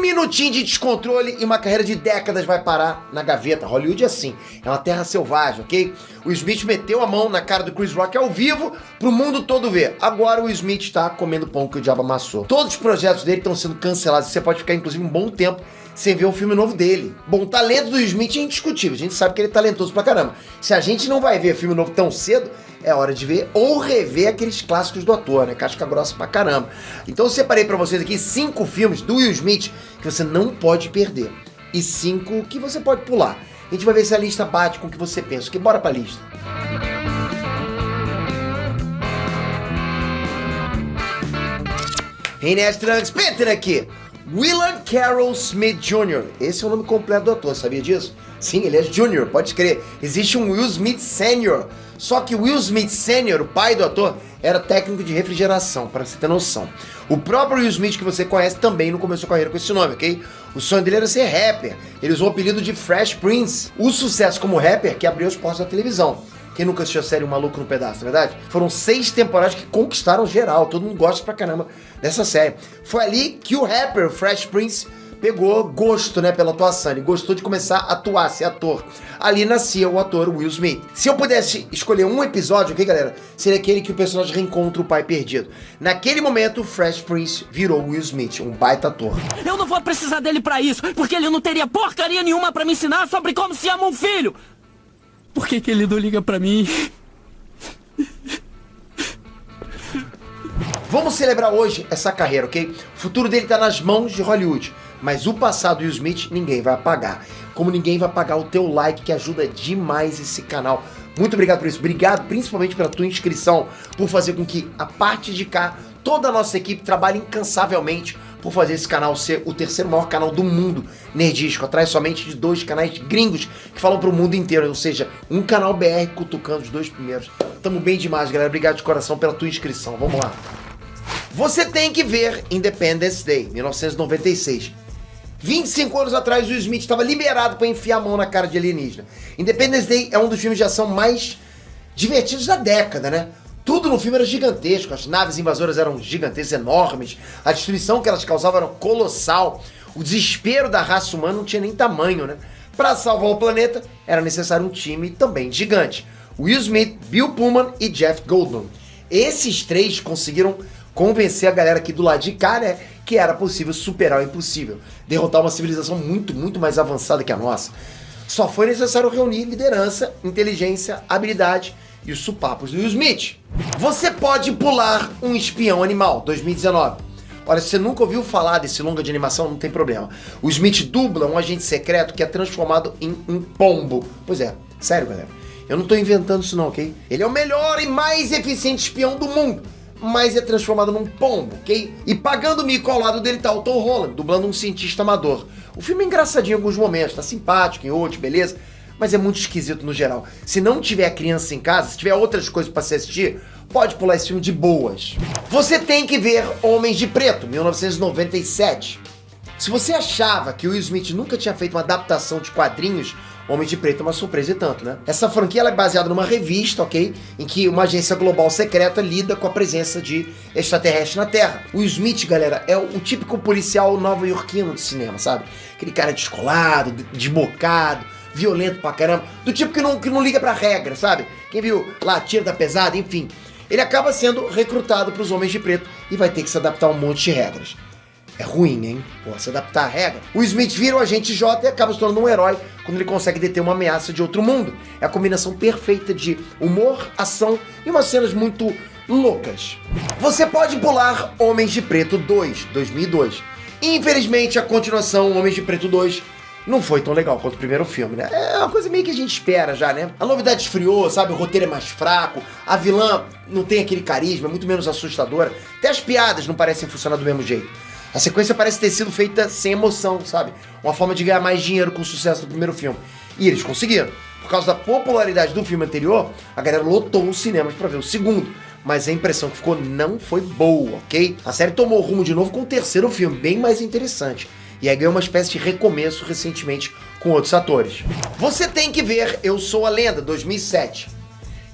minutinho de descontrole e uma carreira de décadas vai parar na gaveta. Hollywood é assim, é uma terra selvagem, ok? O Smith meteu a mão na cara do Chris Rock ao vivo pro mundo todo ver. Agora o Smith tá comendo pão que o diabo amassou. Todos os projetos dele estão sendo cancelados. Você pode ficar, inclusive, um bom tempo sem ver um filme novo dele. Bom, o talento do Smith é indiscutível. A gente sabe que ele é talentoso pra caramba. Se a gente não vai ver filme novo tão cedo, é hora de ver ou rever aqueles clássicos do ator, né? Casca grossa pra caramba. Então eu separei pra vocês aqui 5 filmes do Will Smith que você não pode perder. E 5 que você pode pular. A gente vai ver se a lista bate com o que você pensa. Que bora pra lista. Inés Trunks, Peter aqui. Willard Carroll Smith Jr. Esse é o nome completo do ator, sabia disso? Sim, ele é Jr., pode crer. Existe um Will Smith Sr., só que Will Smith Sr., o pai do ator, era técnico de refrigeração, para você ter noção. O próprio Will Smith que você conhece também não começou a carreira com esse nome, ok? O sonho dele era ser rapper. Ele usou o apelido de Fresh Prince. O sucesso como rapper que abriu os portas da televisão. Quem nunca assistiu a série Um Maluco no Pedaço, não é verdade? Foram 6 temporadas que conquistaram geral. Todo mundo gosta pra caramba dessa série. Foi ali que o rapper Fresh Prince pegou gosto, né, pela atuação. Ele gostou de começar a atuar, ser ator. Ali nascia o ator Will Smith. Se eu pudesse escolher um episódio, ok, galera? Seria aquele que o personagem reencontra o pai perdido. Naquele momento, o Fresh Prince virou Will Smith, um baita ator. Eu não vou precisar dele pra isso, porque ele não teria porcaria nenhuma pra me ensinar sobre como se ama um filho. Por que ele não liga pra mim? Vamos celebrar hoje essa carreira, ok? O futuro dele tá nas mãos de Hollywood. Mas o passado do Will Smith ninguém vai apagar. Como ninguém vai apagar o teu like, que ajuda demais esse canal. Muito obrigado por isso. Obrigado principalmente pela tua inscrição, por fazer com que a parte de cá, toda a nossa equipe trabalhe incansavelmente por fazer esse canal ser o terceiro maior canal do mundo nerdístico, atrás somente de 2 canais gringos que falam pro mundo inteiro, ou seja, um canal BR cutucando os 2 primeiros. Tamo bem demais, galera. Obrigado de coração pela tua inscrição. Vamos lá. Você tem que ver Independence Day, 1996. 25 anos atrás, o Will Smith estava liberado para enfiar a mão na cara de alienígena. Independence Day é um dos filmes de ação mais divertidos da década, né? Tudo no filme era gigantesco, as naves invasoras eram gigantescas, enormes, a destruição que elas causavam era colossal, o desespero da raça humana não tinha nem tamanho, né? Para salvar o planeta, era necessário um time também gigante. Will Smith, Bill Pullman e Jeff Goldblum. Esses 3 conseguiram convencer a galera aqui do lado de cá, né, que era possível superar o impossível, derrotar uma civilização muito, muito mais avançada que a nossa. Só foi necessário reunir liderança, inteligência, habilidade e os supapos do Will Smith. Você pode pular Um Espião Animal, 2019. Olha, se você nunca ouviu falar desse longa de animação, não tem problema. O Smith dubla um agente secreto que é transformado em um pombo. Pois é, sério, galera. Eu não tô inventando isso não, ok? Ele é o melhor e mais eficiente espião do mundo, mas é transformado num pombo, ok? E pagando mico ao lado dele tá o Tom Holland, dublando um cientista amador. O filme é engraçadinho em alguns momentos, tá simpático em outros, beleza? Mas é muito esquisito no geral. Se não tiver criança em casa, se tiver outras coisas pra se assistir, pode pular esse filme de boas. Você tem que ver Homens de Preto, 1997. Se você achava que o Will Smith nunca tinha feito uma adaptação de quadrinhos, Homens de Preto é uma surpresa e tanto, né? Essa franquia ela é baseada numa revista, ok? Em que uma agência global secreta lida com a presença de extraterrestres na Terra. O Will Smith, galera, é o típico policial nova-iorquino do cinema, sabe? Aquele cara descolado, desbocado, violento pra caramba, do tipo que não liga pra regra, sabe? Quem viu lá Tiro da Pesada, enfim. Ele acaba sendo recrutado pros Homens de Preto e vai ter que se adaptar a um monte de regras. É ruim, hein? Pô, se adaptar à regra. O Smith vira o agente J e acaba se tornando um herói quando ele consegue deter uma ameaça de outro mundo. É a combinação perfeita de humor, ação e umas cenas muito loucas. Você pode pular Homens de Preto 2, 2002. Infelizmente, a continuação Homens de Preto 2 não foi tão legal quanto o primeiro filme, né? É uma coisa meio que a gente espera já, né? A novidade esfriou, sabe? O roteiro é mais fraco, a vilã não tem aquele carisma, é muito menos assustadora. Até as piadas não parecem funcionar do mesmo jeito. A sequência parece ter sido feita sem emoção, sabe? Uma forma de ganhar mais dinheiro com o sucesso do primeiro filme. E eles conseguiram. Por causa da popularidade do filme anterior, a galera lotou os cinemas pra ver o segundo. Mas a impressão que ficou não foi boa, ok? A série tomou rumo de novo com o terceiro filme, bem mais interessante. E aí ganhou uma espécie de recomeço recentemente com outros atores. Você tem que ver Eu Sou a Lenda, 2007.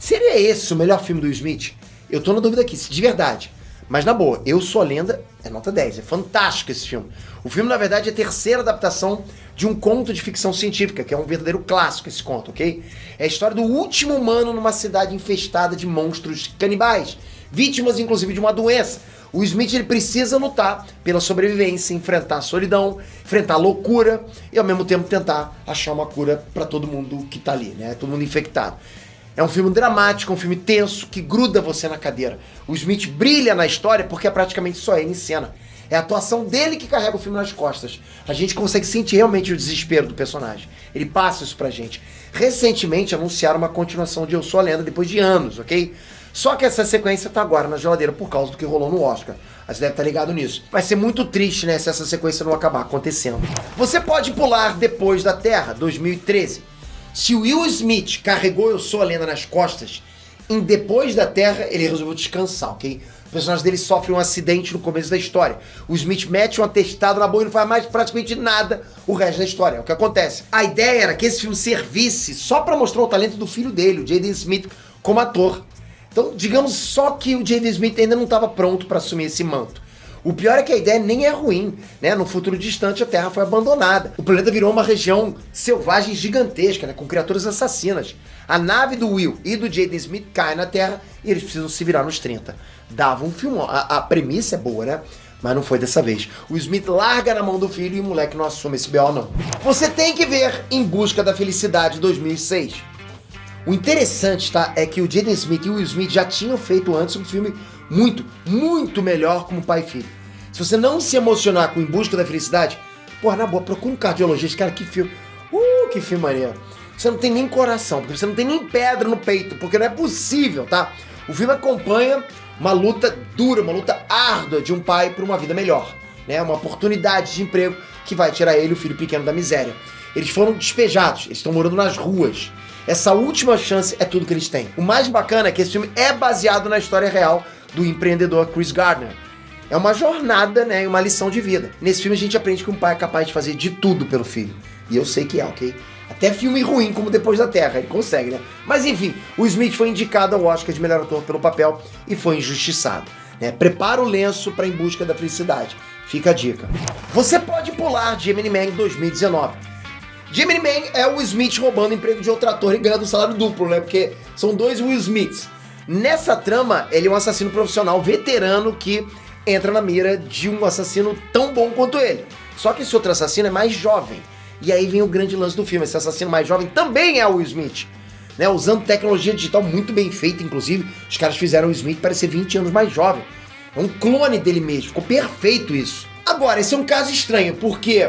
Seria esse o melhor filme do Will Smith? Eu tô na dúvida aqui, de verdade. Mas na boa, Eu Sou a Lenda é nota 10, é fantástico esse filme. O filme, na verdade, é a terceira adaptação de um conto de ficção científica, que é um verdadeiro clássico esse conto, ok? É a história do último humano numa cidade infestada de monstros canibais, vítimas inclusive de uma doença. O Smith ele precisa lutar pela sobrevivência, enfrentar a solidão, enfrentar a loucura e ao mesmo tempo tentar achar uma cura para todo mundo que tá ali, né? Todo mundo infectado. É um filme dramático, um filme tenso, que gruda você na cadeira. O Smith brilha na história porque é praticamente só ele em cena. É a atuação dele que carrega o filme nas costas. A gente consegue sentir realmente o desespero do personagem. Ele passa isso pra gente. Recentemente anunciaram uma continuação de Eu Sou a Lenda depois de anos, ok? Só que essa sequência tá agora na geladeira por causa do que rolou no Oscar. Você deve estar ligado nisso. Vai ser muito triste, né, se essa sequência não acabar acontecendo. Você pode pular Depois da Terra, 2013. Se o Will Smith carregou Eu Sou a Lenda nas costas, em Depois da Terra ele resolveu descansar, ok? O personagem dele sofre um acidente no começo da história. O Smith mete um atestado na boca e não faz mais praticamente nada o resto da história. É o que acontece. A ideia era que esse filme servisse só pra mostrar o talento do filho dele, o Jaden Smith, como ator. Então, digamos só que o Jaden Smith ainda não estava pronto para assumir esse manto. O pior é que a ideia nem é ruim, né? No futuro distante a Terra foi abandonada. O planeta virou uma região selvagem gigantesca, né? Com criaturas assassinas. A nave do Will e do Jaden Smith cai na Terra e eles precisam se virar nos 30. Dava um filme. A premissa é boa, né? Mas não foi dessa vez. O Smith larga na mão do filho e o moleque não assume esse BO, não. Você tem que ver Em Busca da Felicidade, 2006. O interessante, tá, é que o Jaden Smith e o Will Smith já tinham feito antes um filme muito melhor como pai e filho. Se você não se emocionar com Em Busca da Felicidade, porra, na boa, procura um cardiologista, cara, que filme. Que filme maneiro. Você não tem nem coração, porque você não tem nem pedra no peito, porque não é possível, tá? O filme acompanha uma luta dura, uma luta árdua de um pai por uma vida melhor, né? Uma oportunidade de emprego que vai tirar ele e o filho pequeno da miséria. Eles foram despejados, eles estão morando nas ruas. Essa última chance é tudo que eles têm. O mais bacana é que esse filme é baseado na história real do empreendedor Chris Gardner. É uma jornada, né, e uma lição de vida. Nesse filme a gente aprende que um pai é capaz de fazer de tudo pelo filho. E eu sei que é, ok? Até filme ruim como Depois da Terra, ele consegue, né? Mas enfim, o Smith foi indicado ao Oscar de melhor ator pelo papel e foi injustiçado, né? Prepara o lenço para Em Busca da Felicidade. Fica a dica. Você pode pular Gemini Man 2019. Gemini Man é o Smith roubando o emprego de outro ator e ganhando um salário duplo, né? Porque são dois Will Smiths. Nessa trama, ele é um assassino profissional veterano que entra na mira de um assassino tão bom quanto ele. Só que esse outro assassino é mais jovem. E aí vem o grande lance do filme. Esse assassino mais jovem também é o Will Smith, né? Usando tecnologia digital muito bem feita, inclusive. Os caras fizeram o Smith parecer 20 anos mais jovem. É um clone dele mesmo. Ficou perfeito isso. Agora, esse é um caso estranho, porque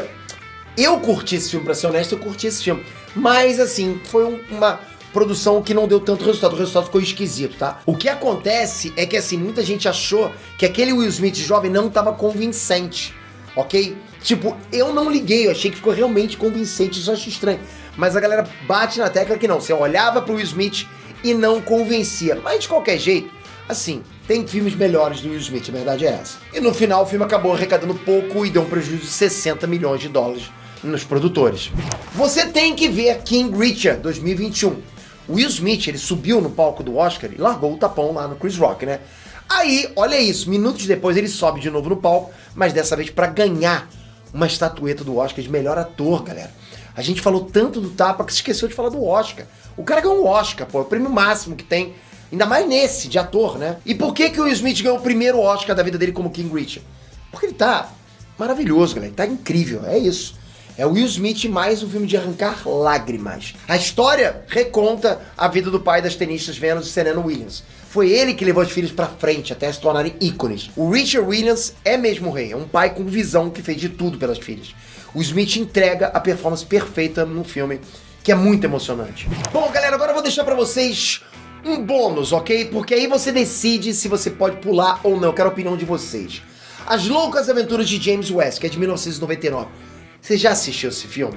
eu curti esse filme, pra ser honesto, eu curti esse filme. Mas, assim, foi uma produção que não deu tanto resultado. O resultado ficou esquisito, tá? O que acontece é que, assim, muita gente achou que aquele Will Smith jovem não tava convincente, ok? Tipo, eu não liguei, eu achei que ficou realmente convincente, isso eu acho estranho. Mas a galera bate na tecla que não, você olhava pro Will Smith e não convencia. Mas de qualquer jeito, assim, tem filmes melhores do Will Smith, a verdade é essa. E no final o filme acabou arrecadando pouco e deu um prejuízo de 60 milhões de dólares nos produtores. Você tem que ver King Richard, 2021. O Will Smith, ele subiu no palco do Oscar e largou o tapão lá no Chris Rock, né? Aí, olha isso, minutos depois ele sobe de novo no palco, mas dessa vez pra ganhar uma estatueta do Oscar de melhor ator, galera. A gente falou tanto do tapa que se esqueceu de falar do Oscar. O cara ganhou um Oscar, pô, é o prêmio máximo que tem, ainda mais nesse, de ator, né? E por que que o Will Smith ganhou o primeiro Oscar da vida dele como King Richard? Porque ele tá maravilhoso, galera, ele tá incrível, é isso. É o Will Smith mais um filme de arrancar lágrimas. A história reconta a vida do pai das tenistas Venus e Serena Williams. Foi ele que levou as filhas pra frente até se tornarem ícones. O Richard Williams é mesmo o rei, é um pai com visão que fez de tudo pelas filhas. O Smith entrega a performance perfeita no filme, que é muito emocionante. Bom, galera, agora eu vou deixar pra vocês um bônus, ok? Porque aí você decide se você pode pular ou não. Eu quero a opinião de vocês. As Loucas Aventuras de James West, que é de 1999. Você já assistiu esse filme?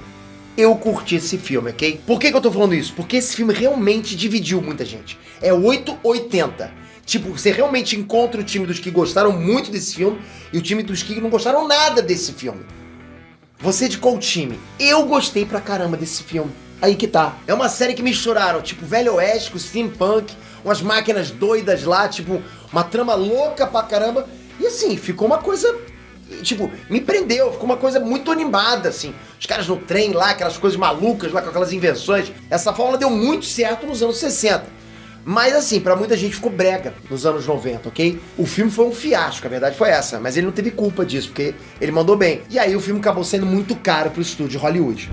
Eu curti esse filme, ok? Por que eu tô falando isso? Porque esse filme realmente dividiu muita gente. É 880. Tipo, você realmente encontra o time dos que gostaram muito desse filme e o time dos que não gostaram nada desse filme. Você de qual time? Eu gostei pra caramba desse filme. Aí que tá. É uma série que misturaram, tipo, Velho Oeste com steampunk, umas máquinas doidas lá, tipo, uma trama louca pra caramba. E assim, ficou uma coisa, tipo, me prendeu, ficou uma coisa muito animada, assim. Os caras no trem lá, aquelas coisas malucas lá, com aquelas invenções. Essa fórmula deu muito certo nos anos 60. Mas assim, pra muita gente ficou brega nos anos 90, ok? O filme foi um fiasco, a verdade foi essa. Mas ele não teve culpa disso, porque ele mandou bem. E aí o filme acabou sendo muito caro pro estúdio Hollywood.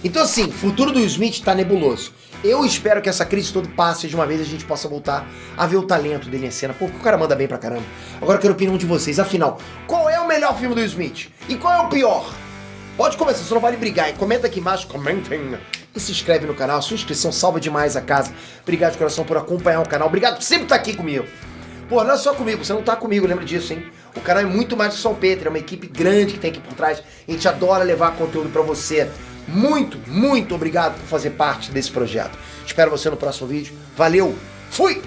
Então assim, o futuro do Will Smith tá nebuloso. Eu espero que essa crise toda passe de uma vez e a gente possa voltar a ver o talento dele em cena. Pô, o cara manda bem pra caramba. Agora eu quero a opinião de vocês. Afinal, qual é o melhor filme do Will Smith? E qual é o pior? Pode começar, você não vale brigar. Comenta aqui embaixo, comentem. E se inscreve no canal. Sua inscrição salva demais a casa. Obrigado de coração por acompanhar o canal. Obrigado por sempre estar aqui comigo. Pô, não é só comigo, você não tá comigo, lembra disso, hein? O canal é muito mais que só o Peter, é uma equipe grande que tem aqui por trás. A gente adora levar conteúdo pra você. Muito, muito obrigado por fazer parte desse projeto. Espero você no próximo vídeo. Valeu, fui!